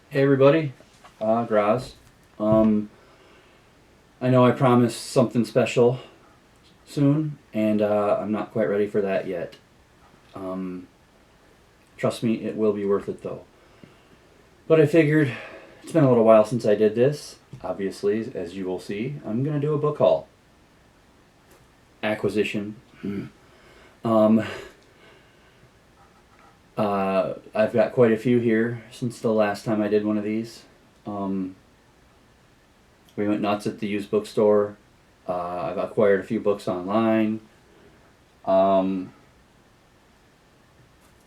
Hey everybody, Graz. Um, I know I promised something special soon, and I'm not quite ready for that yet. Um, Trust me, it will be worth it though. But I figured it's been a little while since I did this. Obviously, as you will see, I'm gonna do a book haul. Acquisition. Um, I've got quite a few here since the last time I did one of these. Um, we went nuts at the used bookstore. I've acquired a few books online. Um,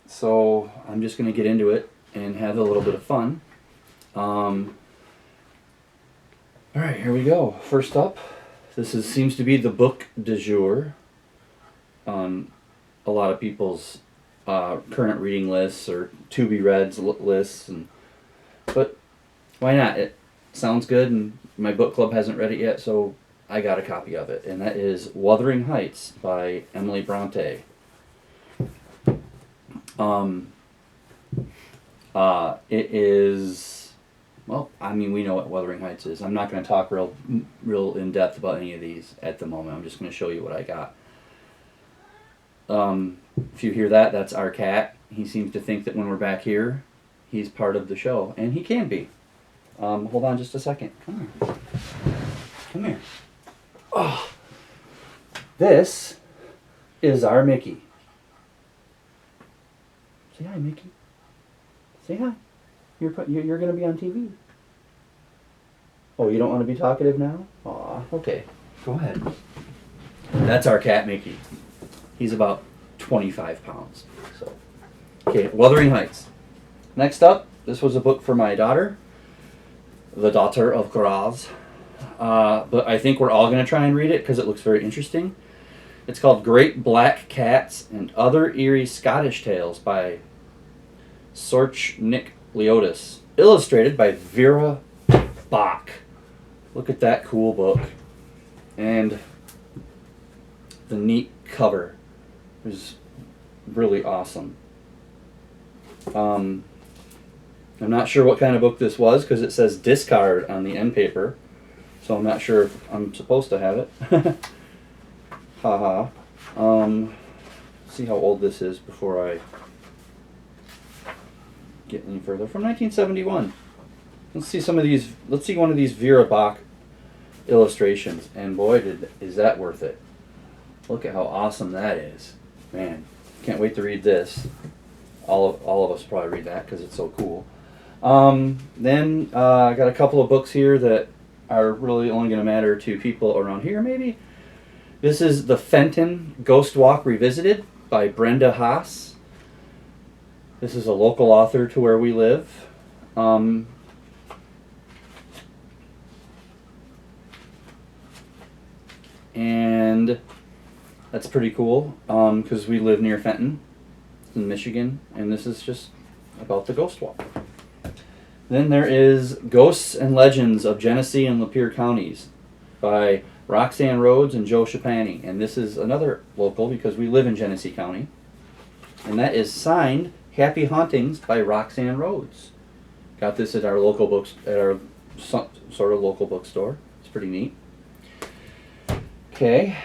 so I'm just going to get into it and have a little bit of fun. All right, here we go. First up, seems to be the book du jour on a lot of people's current reading lists or to be reads lists, but why not? It sounds good, and my book club hasn't read it yet, so I got a copy of it, and that is Wuthering Heights by Emily Bronte. It is, well, I mean, we know what Wuthering Heights is. I'm not going to talk real in depth about any of these at the moment. I'm just going to show you what I got. If you hear that, that's our cat. He seems to think that when we're back here, he's part of the show, and he can be. Hold on just a second. Come here. Come here. Oh, this is our Mickey. Say hi, Mickey. Say hi. You're going to be on TV. Oh, you don't want to be talkative now? Aw, okay. Go ahead. That's our cat, Mickey. He's about 25 pounds. So, okay, Wuthering Heights. Next up, this was a book for my daughter, the daughter of Graz. But I think we're all going to try and read it because it looks very interesting. It's called Great Black Cats and Other Eerie Scottish Tales by Sorch Nick Leotis. Illustrated by Vera Bach. Look at that cool book. And the neat cover is really awesome. I'm not sure what kind of book this was because it says discard on the end paper. So I'm not sure if I'm supposed to have it. Haha. See how old this is before I get any further. From 1971. Let's see some of these. Let's see one of these Vera Bach illustrations. And boy, is that worth it. Look at how awesome that is. Man, can't wait to read this. All of us probably read that because it's so cool. Then I got a couple of books here that are really only going to matter to people around here, maybe. This is The Fenton Ghost Walk Revisited by Brenda Haas. This is a local author to where we live. And that's pretty cool because we live near Fenton in Michigan, and this is just about the Ghost Walk. Then there is Ghosts and Legends of Genesee and Lapeer Counties by Roxanne Rhodes and Joe Schapani. And this is another local because we live in Genesee County. And that is signed Happy Hauntings by Roxanne Rhodes. Got this at our local sort of local bookstore. It's pretty neat. Okay.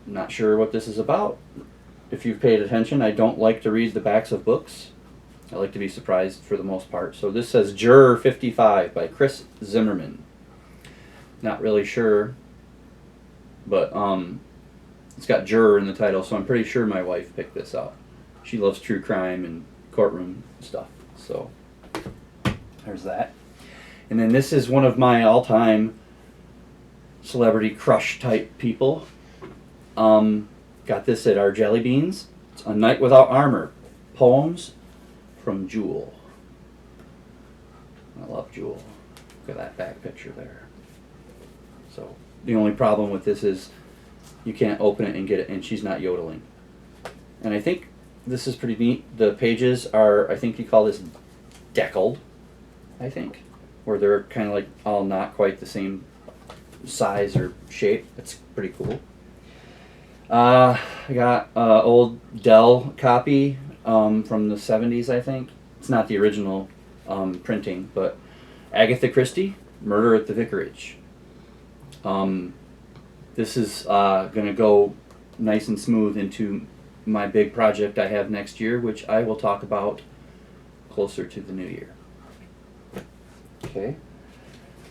Not sure what this is about. If you've paid attention, I don't like to read the backs of books. I like to be surprised for the most part. So this says Juror 55 by Chris Zimmerman. Not really sure, but it's got Juror in the title, so I'm pretty sure my wife picked this up. She loves true crime and courtroom stuff, so there's that. And then this is one of my all-time celebrity crush type people. Got this at our Jelly Beans. It's A Night Without Armor. Poems from Jewel. I love Jewel. Look at that back picture there. So the only problem with this is you can't open it and get it, and she's not yodeling. And I think this is pretty neat. The pages are, I think you call this deckled, I think, where they're kind of like all not quite the same size or shape. It's pretty cool. I got old Dell copy from the 70s, I think. It's not the original printing, but Agatha Christie, Murder at the Vicarage. This is going to go nice and smooth into my big project I have next year, which I will talk about closer to the new year. Okay.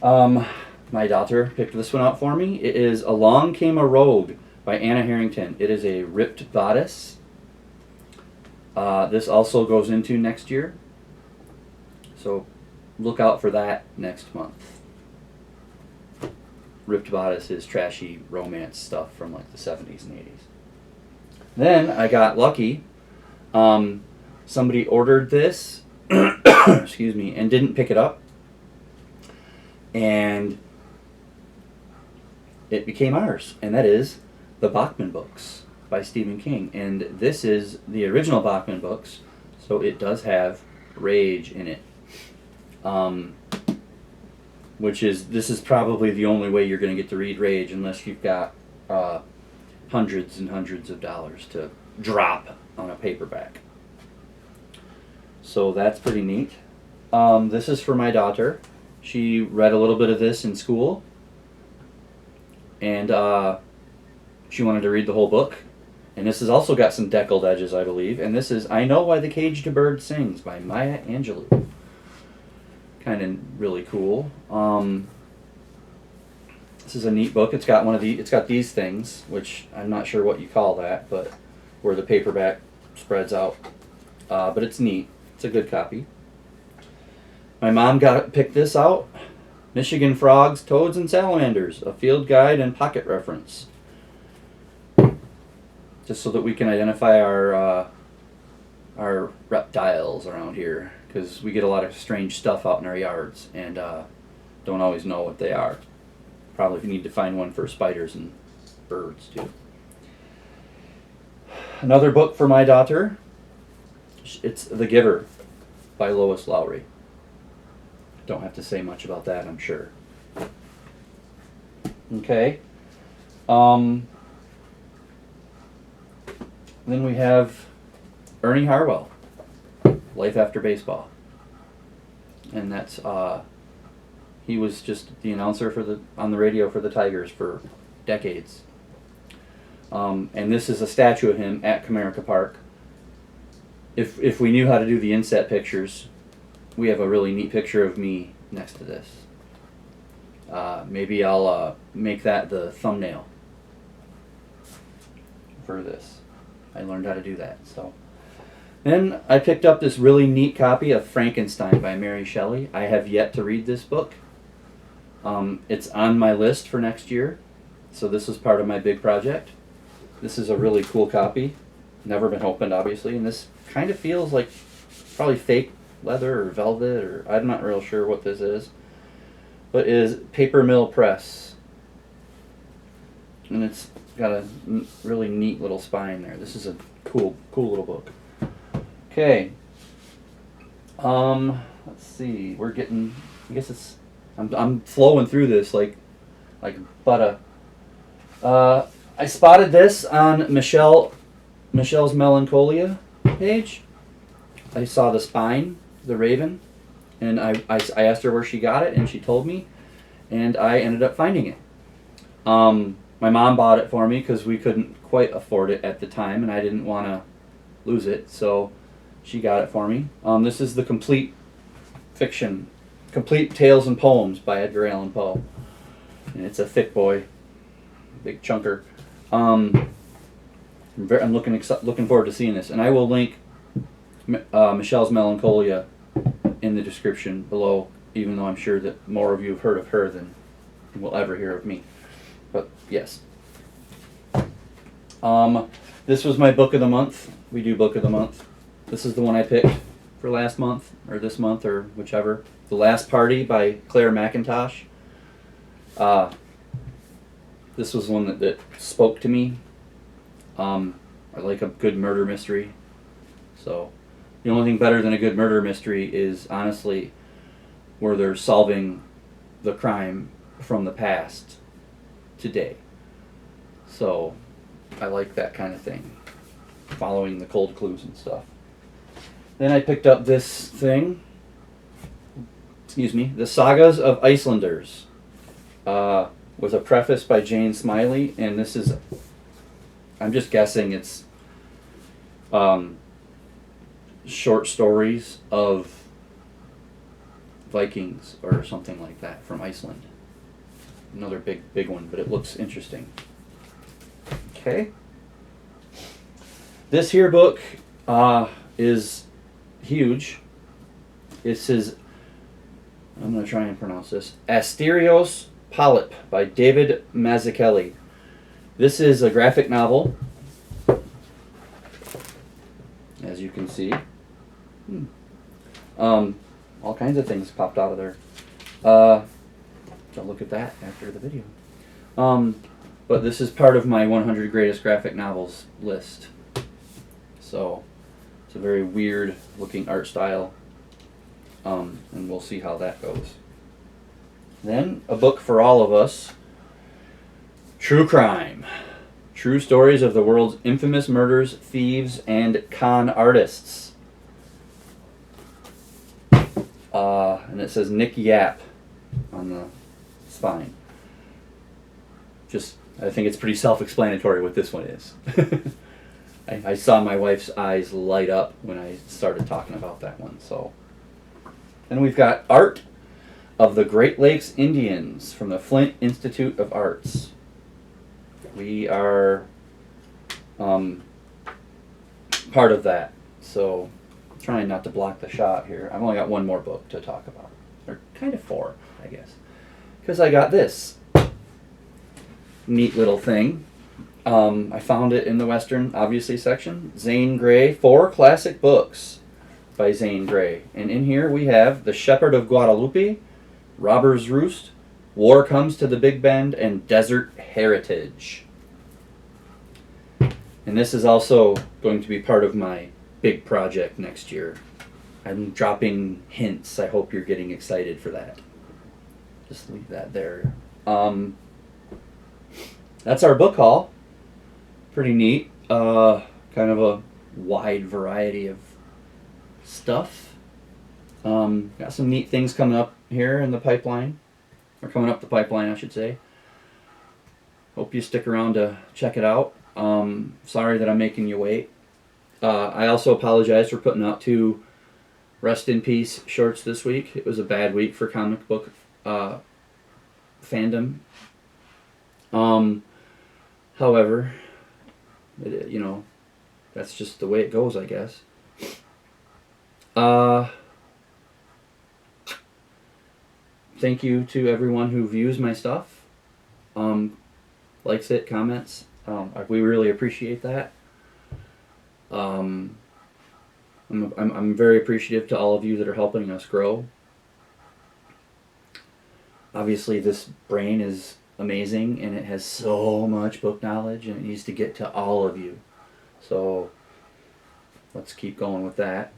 My daughter picked this one out for me. It is Along Came a Rogue by Anna Harrington. It is a ripped bodice. This also goes into next year. So look out for that next month. Ripped bodice is trashy romance stuff from like the 70s and 80s. Then I got lucky. Somebody ordered this, excuse me, and didn't pick it up. And it became ours. And that is the Bachman books by Stephen King. And this is the original Bachman books, so it does have Rage in it. This is probably the only way you're going to get to read Rage unless you've got hundreds and hundreds of dollars to drop on a paperback. So that's pretty neat. This is for my daughter. She read a little bit of this in school, and she wanted to read the whole book. And this has also got some deckled edges, I believe. And this is I Know Why the Caged Bird Sings by Maya Angelou. Kind of really cool. This is a neat book. It's got it's got these things, which I'm not sure what you call that, but where the paperback spreads out. But it's neat. It's a good copy. My mom picked this out. Michigan Frogs, Toads, and Salamanders, a field guide and pocket reference. Just so that we can identify our reptiles around here, because we get a lot of strange stuff out in our yards and don't always know what they are. Probably need to find one for spiders and birds too. Another book for my daughter. It's The Giver by Lois Lowry. Don't have to say much about that, I'm sure. Okay. Then we have Ernie Harwell, Life After Baseball. And that's he was just the announcer on the radio for the Tigers for decades. And this is a statue of him at Comerica Park. If we knew how to do the inset pictures, we have a really neat picture of me next to this. Maybe I'll make that the thumbnail for this. I learned how to do that. So then I picked up this really neat copy of Frankenstein by Mary Shelley. I have yet to read this book. It's on my list for next year, so this is part of my big project. This is a really cool copy. Never been opened, obviously, and this kind of feels like probably fake leather or velvet, or I'm not real sure what this is, but it is Paper Mill Press, and it's got a really neat little spine there. This is a cool little book. Okay. Let's see. We're getting. I guess it's. I'm flowing through this like butter. I spotted this on Michelle's Melancholia page. I saw the spine, the raven, and I asked her where she got it, and she told me, and I ended up finding it. My mom bought it for me because we couldn't quite afford it at the time, and I didn't want to lose it, so she got it for me. This is the complete fiction, Complete Tales and Poems by Edgar Allan Poe, and it's a thick boy, big chunker. I'm looking forward to seeing this, and I will link Michelle's Melancholia in the description below, even though I'm sure that more of you have heard of her than will ever hear of me. But yes. This was my book of the month. We do book of the month. This is the one I picked for last month, or this month, or whichever. The Last Party by Claire McIntosh. This was one that spoke to me. I like a good murder mystery. So the only thing better than a good murder mystery is, honestly, where they're solving the crime from the past today. So I like that kind of thing, following the cold clues and stuff. Then I picked up this thing. Excuse me. The Sagas of Icelanders. With a preface by Jane Smiley. And this is, I'm just guessing it's short stories of Vikings or something like that from Iceland. Another big one, but it looks interesting. Okay. This here book is huge. This is, I'm going to try and pronounce this, Asterios Polyp by David Mazzucchelli. This is a graphic novel, as you can see. All kinds of things popped out of there. So look at that after the video. But this is part of my 100 greatest graphic novels list. So it's a very weird looking art style. And we'll see how that goes. Then a book for all of us. True Crime. True stories of the world's infamous murders, thieves, and con artists. And it says Nick Yap on the spine. I think it's pretty self-explanatory what this one is. I saw my wife's eyes light up when I started talking about that one. So, and we've got Art of the Great Lakes Indians from the Flint Institute of Arts. We are part of that, so I'm trying not to block the shot here. I've only got one more book to talk about, or kind of four, I guess, because I got this neat little thing. I found it in the Western, obviously, section. Zane Grey, 4 classic books by Zane Grey. And in here we have The Shepherd of Guadalupe, Robber's Roost, War Comes to the Big Bend, and Desert Heritage. And this is also going to be part of my big project next year. I'm dropping hints. I hope you're getting excited for that. Just leave that there. That's our book haul. Pretty neat. Kind of a wide variety of stuff. Got some neat things coming up here in the pipeline. Or coming up the pipeline, I should say. Hope you stick around to check it out. Sorry that I'm making you wait. I also apologize for putting out 2 Rest in Peace shorts this week. It was a bad week for comic book fandom. However, that's just the way it goes, I guess. Thank you to everyone who views my stuff, likes it, comments. We really appreciate that. I'm very appreciative to all of you that are helping us grow. Obviously, this brain is amazing, and it has so much book knowledge, and it needs to get to all of you. So let's keep going with that.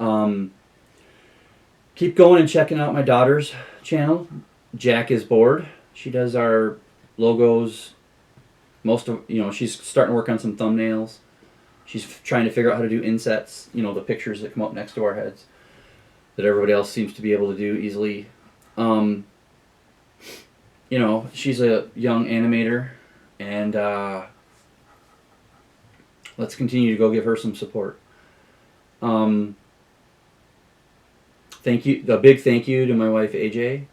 Keep going and checking out my daughter's channel. Jack is Bored. She does our logos. She's starting to work on some thumbnails. She's trying to figure out how to do insets, the pictures that come up next to our heads that everybody else seems to be able to do easily. She's a young animator, and let's continue to go give her some support. Thank you, a big thank you to my wife AJ,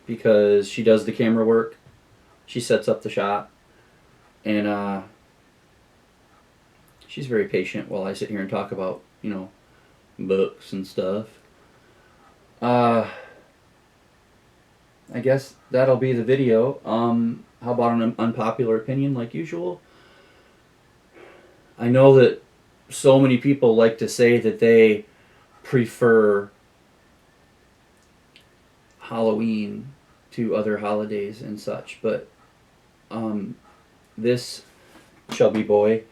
because she does the camera work. She sets up the shot, and she's very patient while I sit here and talk about, books and stuff. I guess that'll be the video. How about an unpopular opinion like usual? I know that so many people like to say that they prefer Halloween to other holidays and such, but this chubby boy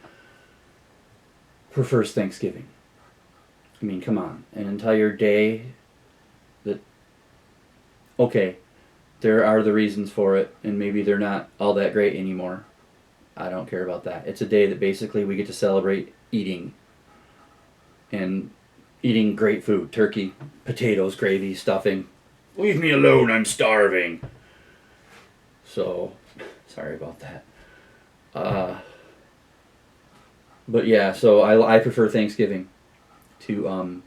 prefers Thanksgiving. I mean, come on. An entire day that... Okay, there are the reasons for it, and maybe they're not all that great anymore. I don't care about that. It's a day that basically we get to celebrate eating and eating great food: turkey, potatoes, gravy, stuffing. Leave me alone, I'm starving. So, sorry about that. But yeah, so I prefer Thanksgiving to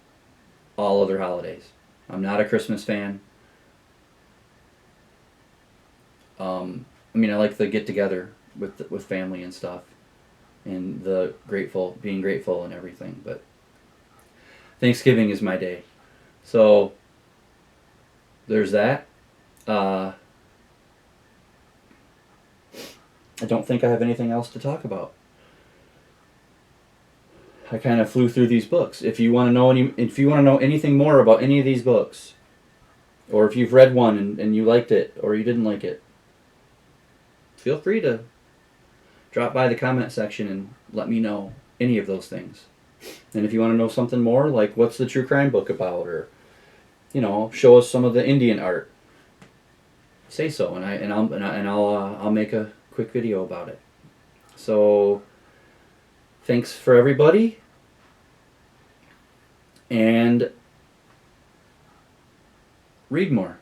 all other holidays. I'm not a Christmas fan. I mean, I like the get together with family and stuff, and the being grateful and everything. But Thanksgiving is my day. So there's that. Uh, I don't think I have anything else to talk about. I kind of flew through these books. If you want to know anything more about any of these books, or if you've read one and you liked it or you didn't like it, feel free to drop by the comment section and let me know any of those things. And if you want to know something more, like what's the true crime book about, or show us some of the Indian art, say so, I'll make a quick video about it. So thanks for everybody, and read more.